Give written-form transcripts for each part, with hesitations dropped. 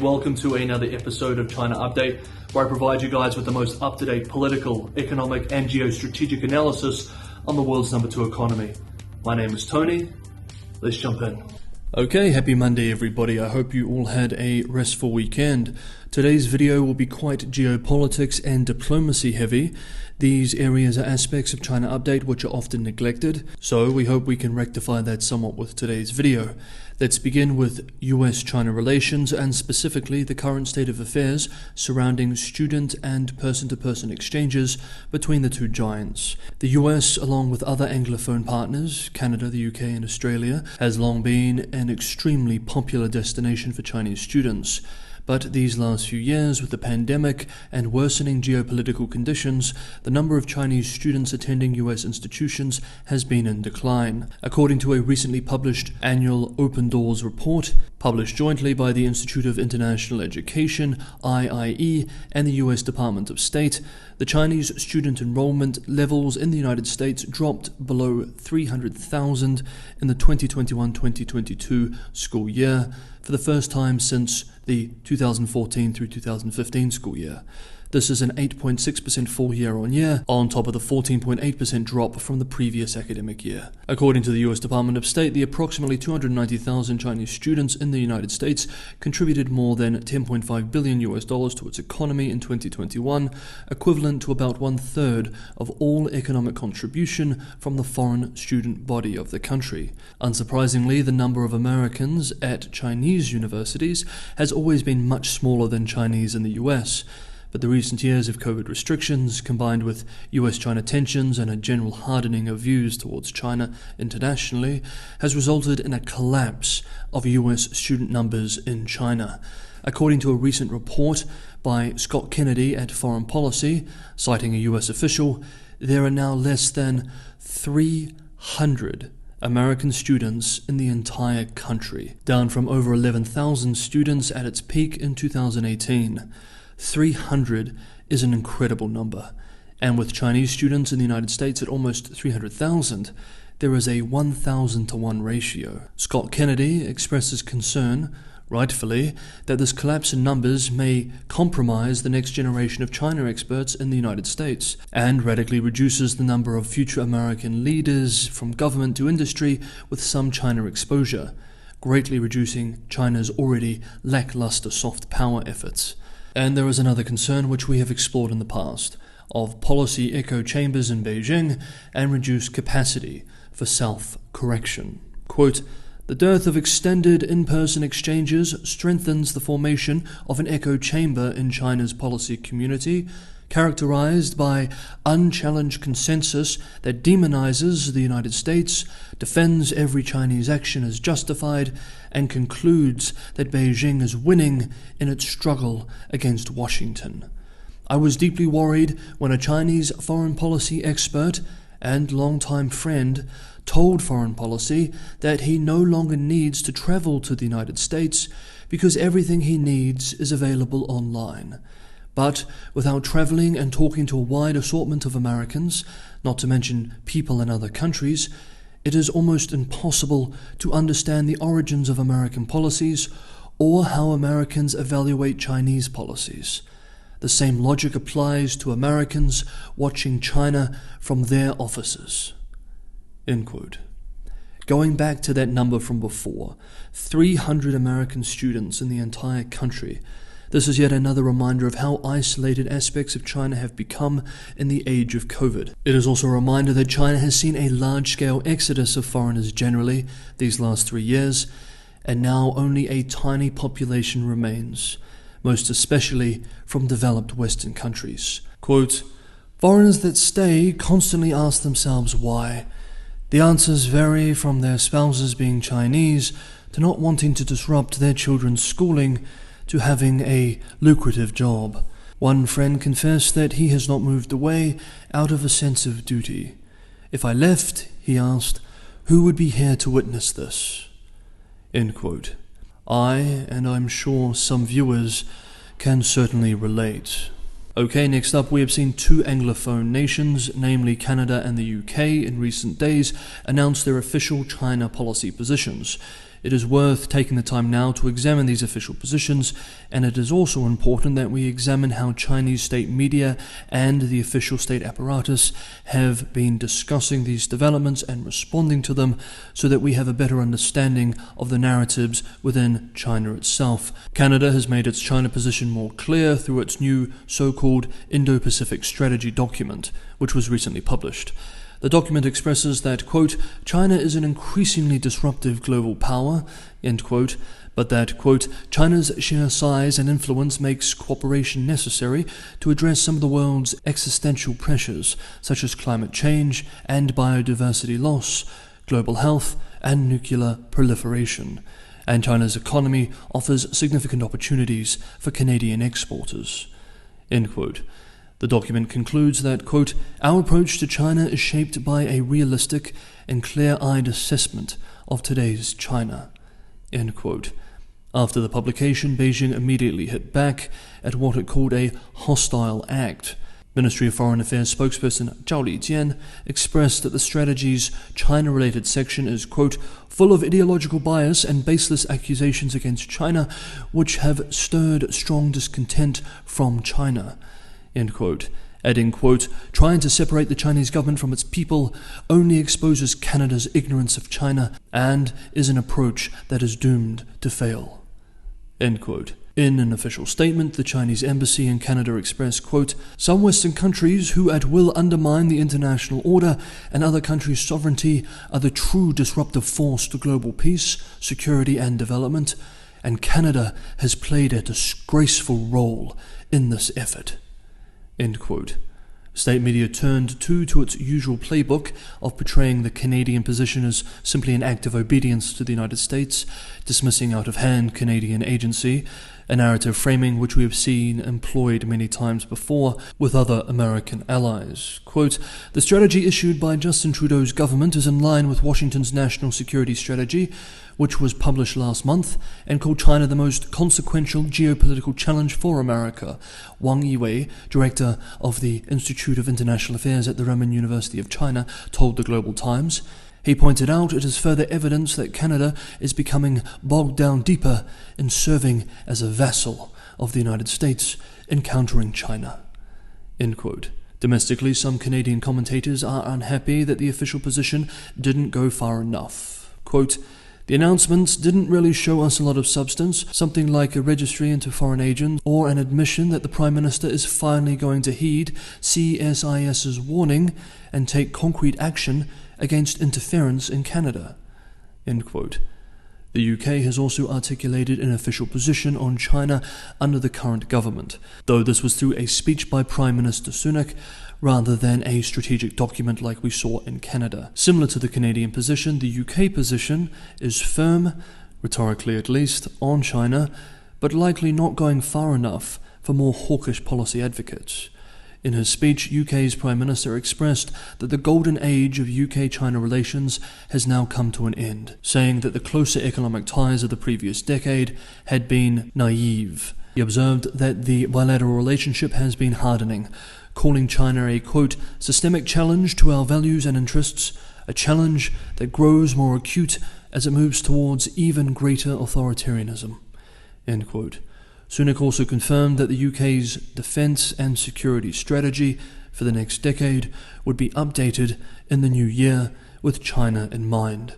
Welcome to another episode of China Update, where I provide you guys with the most up-to-date political, economic and geostrategic analysis on the world's number 2 economy. My name is Tony. Let's jump in. Okay, happy Monday everybody. I hope you all had a restful weekend. Today's video will be quite geopolitics and diplomacy heavy. These areas are aspects of China Update which are often neglected, so we hope we can rectify that somewhat with today's video. Let's begin with US-China relations and specifically the current state of affairs surrounding student and person-to-person exchanges between the two giants. The US, along with other Anglophone partners, Canada, the UK and Australia, has long been an extremely popular destination for Chinese students. But these last few years, with the pandemic and worsening geopolitical conditions, the number of Chinese students attending US institutions has been in decline. According to a recently published annual Open Doors report, published jointly by the Institute of International Education, IIE, and the US Department of State, the Chinese student enrollment levels in the United States dropped below 300,000 in the 2021-2022 school year for the first time since the 2014 through 2015 school year. This is an 8.6% fall year-on-year, on top of the 14.8% drop from the previous academic year. According to the US Department of State, the approximately 290,000 Chinese students in the United States contributed more than $10.5 billion to its economy in 2021, equivalent to about 1/3 of all economic contribution from the foreign student body of the country. Unsurprisingly, the number of Americans at Chinese universities has always been much smaller than Chinese in the US. But the recent years of COVID restrictions, combined with US-China tensions and a general hardening of views towards China internationally, has resulted in a collapse of US student numbers in China. According to a recent report by Scott Kennedy at Foreign Policy, citing a US official, there are now less than 300 American students in the entire country, down from over 11,000 students at its peak in 2018. 300 is an incredible number, and with Chinese students in the United States at almost 300,000, there is a 1,000 to 1 ratio. Scott Kennedy expresses concern, rightfully, that this collapse in numbers may compromise the next generation of China experts in the United States, and radically reduces the number of future American leaders from government to industry with some China exposure, greatly reducing China's already lackluster soft power efforts. And there is another concern which we have explored in the past, of policy echo chambers in Beijing and reduced capacity for self-correction. Quote, "The dearth of extended in-person exchanges strengthens the formation of an echo chamber in China's policy community, characterized by unchallenged consensus that demonizes the United States, defends every Chinese action as justified, and concludes that Beijing is winning in its struggle against Washington. I was deeply worried when a Chinese foreign policy expert and longtime friend told Foreign Policy that he no longer needs to travel to the United States because everything he needs is available online. But without traveling and talking to a wide assortment of Americans, not to mention people in other countries, it is almost impossible to understand the origins of American policies or how Americans evaluate Chinese policies. The same logic applies to Americans watching China from their offices." End quote. Going back to that number from before, 300 American students in the entire country. This is yet another reminder of how isolated aspects of China have become in the age of COVID. It is also a reminder that China has seen a large-scale exodus of foreigners generally these last 3 years, and now only a tiny population remains, most especially from developed Western countries. Quote, "Foreigners that stay constantly ask themselves why. The answers vary from their spouses being Chinese to not wanting to disrupt their children's schooling to having a lucrative job. One friend confessed that he has not moved away out of a sense of duty. If I left, he asked, who would be here to witness this?" End quote. I, and I'm sure some viewers, can certainly relate. Okay, next up we have seen 2 Anglophone nations, namely Canada and the UK, in recent days announce their official China policy positions. It is worth taking the time now to examine these official positions, and it is also important that we examine how Chinese state media and the official state apparatus have been discussing these developments and responding to them so that we have a better understanding of the narratives within China itself. Canada has made its China position more clear through its new so-called Indo-Pacific Strategy document, which was recently published. The document expresses that, quote, China is an increasingly disruptive global power, end quote, but that, quote, China's sheer size and influence makes cooperation necessary to address some of the world's existential pressures, such as climate change and biodiversity loss, global health, and nuclear proliferation. And China's economy offers significant opportunities for Canadian exporters, end quote. The document concludes that, quote, our approach to China is shaped by a realistic and clear-eyed assessment of today's China, end quote. After the publication, Beijing immediately hit back at what it called a hostile act. Ministry of Foreign Affairs spokesperson Zhao Lijian expressed that the strategy's China-related section is, quote, full of ideological bias and baseless accusations against China, which have stirred strong discontent from China, end quote, adding, quote, trying to separate the Chinese government from its people only exposes Canada's ignorance of China and is an approach that is doomed to fail, end quote. In an official statement, the Chinese embassy in Canada expressed, quote, some Western countries who at will undermine the international order and other countries' sovereignty are the true disruptive force to global peace, security and development, and Canada has played a disgraceful role in this effort, end quote. State media turned to its usual playbook of portraying the Canadian position as simply an act of obedience to the United States, dismissing out of hand Canadian agency, a narrative framing which we have seen employed many times before with other American allies. Quote, the strategy issued by Justin Trudeau's government is in line with Washington's national security strategy, which was published last month and called China the most consequential geopolitical challenge for America. Wang Yiwei, director of the Institute of International Affairs at the Renmin University of China, told the Global Times. He pointed out it is further evidence that Canada is becoming bogged down deeper in serving as a vassal of the United States in countering China, end quote. Domestically, some Canadian commentators are unhappy that the official position didn't go far enough. Quote, the announcements didn't really show us a lot of substance, something like a registry into foreign agents or an admission that the Prime Minister is finally going to heed CSIS's warning and take concrete action against interference in Canada, end quote. The UK has also articulated an official position on China under the current government, though this was through a speech by Prime Minister Sunak rather than a strategic document like we saw in Canada. Similar to the Canadian position, the UK position is firm, rhetorically at least, on China, but likely not going far enough for more hawkish policy advocates. In his speech, UK's Prime Minister expressed that the golden age of UK-China relations has now come to an end, saying that the closer economic ties of the previous decade had been naive. He observed that the bilateral relationship has been hardening, calling China a, quote, systemic challenge to our values and interests, a challenge that grows more acute as it moves towards even greater authoritarianism, end quote. Sunak also confirmed that the UK's defence and security strategy for the next decade would be updated in the new year with China in mind.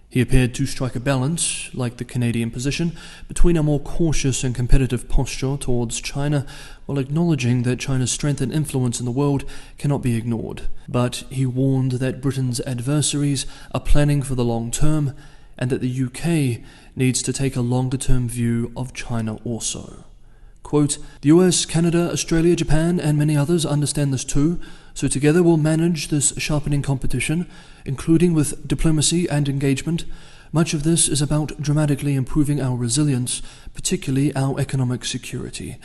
He appeared to strike a balance, like the Canadian position, between a more cautious and competitive posture towards China while acknowledging that China's strength and influence in the world cannot be ignored. But he warned that Britain's adversaries are planning for the long term and that the UK needs to take a longer-term view of China also. Quote, the US, Canada, Australia, Japan, and many others understand this too, so together we'll manage this sharpening competition, including with diplomacy and engagement. Much of this is about dramatically improving our resilience, particularly our economic security.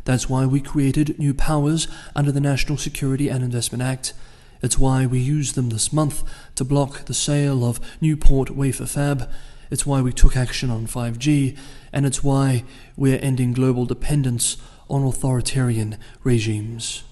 That's why we created new powers under the National Security and Investment Act. It's why we used them this month to block the sale of Newport wafer fab. It's why we took action on 5G, and it's why we're ending global dependence on authoritarian regimes,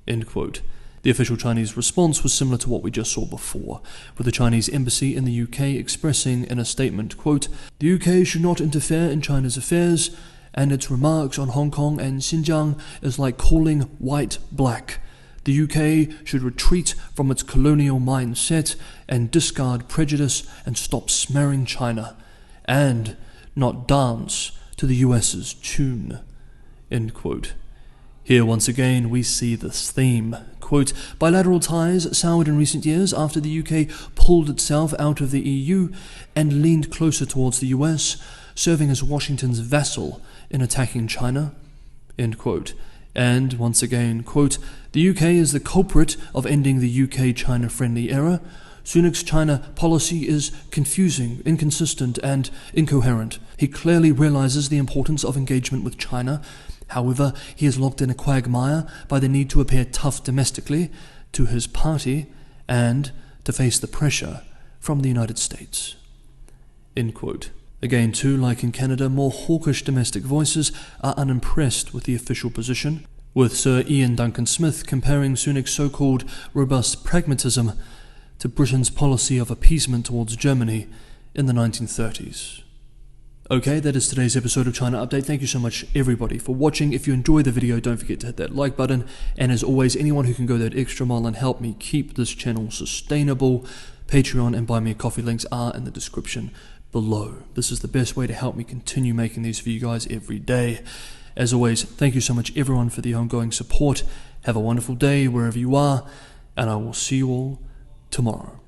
end quote. The The official Chinese response was similar to what we just saw before, with the Chinese embassy in the UK expressing in a statement, quote, "The UK should not interfere in China's affairs, and its remarks on Hong Kong and Xinjiang is like calling white black. The UK should retreat from its colonial mindset and discard prejudice and stop smearing China, and not dance to the US's tune." End quote. Here once again we see this theme. Quote, "Bilateral ties soured in recent years after the UK pulled itself out of the EU and leaned closer towards the US, serving as Washington's vassal in attacking China." End quote. And once again, quote, "The UK is the culprit of ending the UK-China friendly era. Sunak's China policy is confusing, inconsistent, and incoherent. He clearly realizes the importance of engagement with China. However, he is locked in a quagmire by the need to appear tough domestically to his party and to face the pressure from the United States." End quote. Again, too, like in Canada, more hawkish domestic voices are unimpressed with the official position, with Sir Ian Duncan Smith comparing Sunak's so-called robust pragmatism to Britain's policy of appeasement towards Germany in the 1930s. Okay, that is today's episode of China Update. Thank you so much, everybody, for watching. If you enjoyed the video, don't forget to hit that like button. And as always, anyone who can go that extra mile and help me keep this channel sustainable, Patreon and Buy Me a Coffee links are in the description below. This is the best way to help me continue making these for you guys every day. As always, thank you so much, everyone, for the ongoing support. Have a wonderful day wherever you are, and I will see you all tomorrow.